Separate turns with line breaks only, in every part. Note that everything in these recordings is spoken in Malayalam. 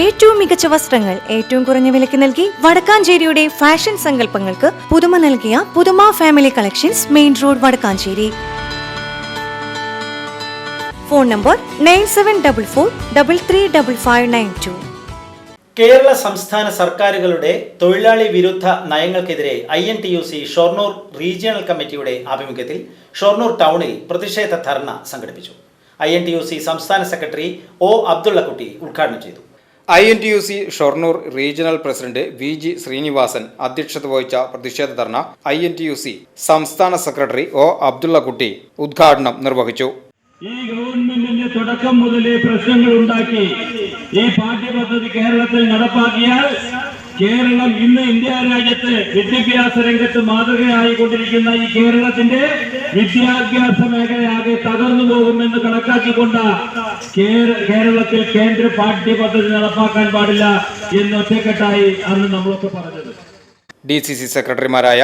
ഏറ്റവും മികച്ച വസ്ത്രങ്ങൾ ഏറ്റവും കുറഞ്ഞ വിലയ്ക്ക് നൽകി വടക്കാഞ്ചേരിയുടെ ഫാഷൻ സങ്കല്പങ്ങൾക്ക് പുതുമ നൽകിയ പുതുമ family collections, main road, Vadakkanchery. Phone number 9744335592.
Kerala സംസ്ഥാന സർക്കാരുകളുടെ തൊഴിലാളി വിരുദ്ധ നയങ്ങൾക്കെതിരെ INTUC ഷൊർണൂർ റീജിയണൽ കമ്മിറ്റിയുടെ ആഭിമുഖ്യത്തിൽ ഷൊർണൂർ ടൗണിൽ പ്രതിഷേധ ധർണ സംഘടിപ്പിച്ചു. INTUC സംസ്ഥാന സെക്രട്ടറി O. അബ്ദുള്ളക്കുട്ടി ഉദ്ഘാടനം ചെയ്തു.
INTUC Shoranur regional president VG Srinivasan അധ്യക്ഷത വഹിച്ച പ്രതിഷേധ ധർണ INTUC സംസ്ഥാന സെക്രട്ടറി O. അബ്ദുള്ളക്കുട്ടി ഉദ്ഘാടനം നിർവഹിച്ചു.
ഈ ഗവൺമെന്റിന്റെ തുടക്കം മുതലേ പ്രശ്നങ്ങൾ ഉണ്ടാക്കി ഈ പാഠ്യപദ്ധതി കേരളത്തിൽ നടപ്പാക്കിയാൽ കേരളം ഇന്ന് ഇന്ത്യ രാജ്യത്ത് വിദ്യാഭ്യാസ രംഗത്ത് മാതൃകയായി കൊണ്ടിരിക്കുന്ന ഈ കേരളത്തിന്റെ വിദ്യാഭ്യാസ മേഖലയാകെ തകർന്നു പോകുമെന്ന് കണക്കാക്കിക്കൊണ്ട് കേരളത്തിൽ കേന്ദ്ര പാഠ്യപദ്ധതി നടപ്പാക്കാൻ പാടില്ല എന്ന് ഒറ്റക്കെട്ടായി അന്ന് നമ്മളൊക്കെ പറഞ്ഞത്.
DCC സെക്രട്ടറിമാരായ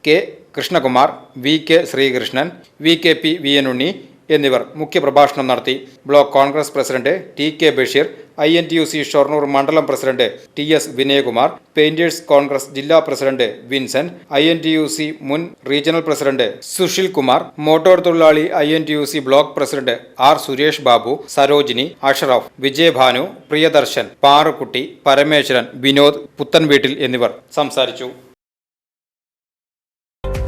K. Krishnakumar, VK Sreekrishnan, VKP VN ഉണ്ണി എന്നിവർ മുഖ്യപ്രഭാഷണം നടത്തി. Block Congress president TK Basheer, INTUC Shoranur മണ്ഡലം president TS Vinayakumar, painters Congress ജില്ലാ പ്രസിഡന്റ് വിൻസെന്റ്, INTUC മുൻ regional president Sushil Kumar, motor തൊഴിലാളി INTUC block president R. Suresh Babu, Sarojini, Ashraf, Vijayabhanu, Priyadarshan, Parukutty, Parameswaran, Vinod Puthenveettil എന്നിവർ സംസാരിച്ചു.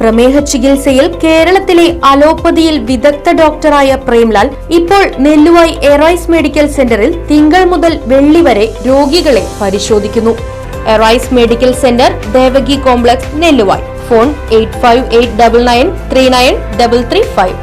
പ്രമേഹ ചികിത്സയിൽ കേരളത്തിലെ അലോപ്പതിയിൽ വിദഗ്ധ ഡോക്ടറായ പ്രേംലാൽ ഇപ്പോൾ നെല്ലുവായി എറൈസ് മെഡിക്കൽ സെന്ററിൽ തിങ്കൾ മുതൽ വെള്ളി വരെ രോഗികളെ പരിശോധിക്കുന്നു. Arise medical centre, Devaki complex, Nelluvayi. Phone 8589939335.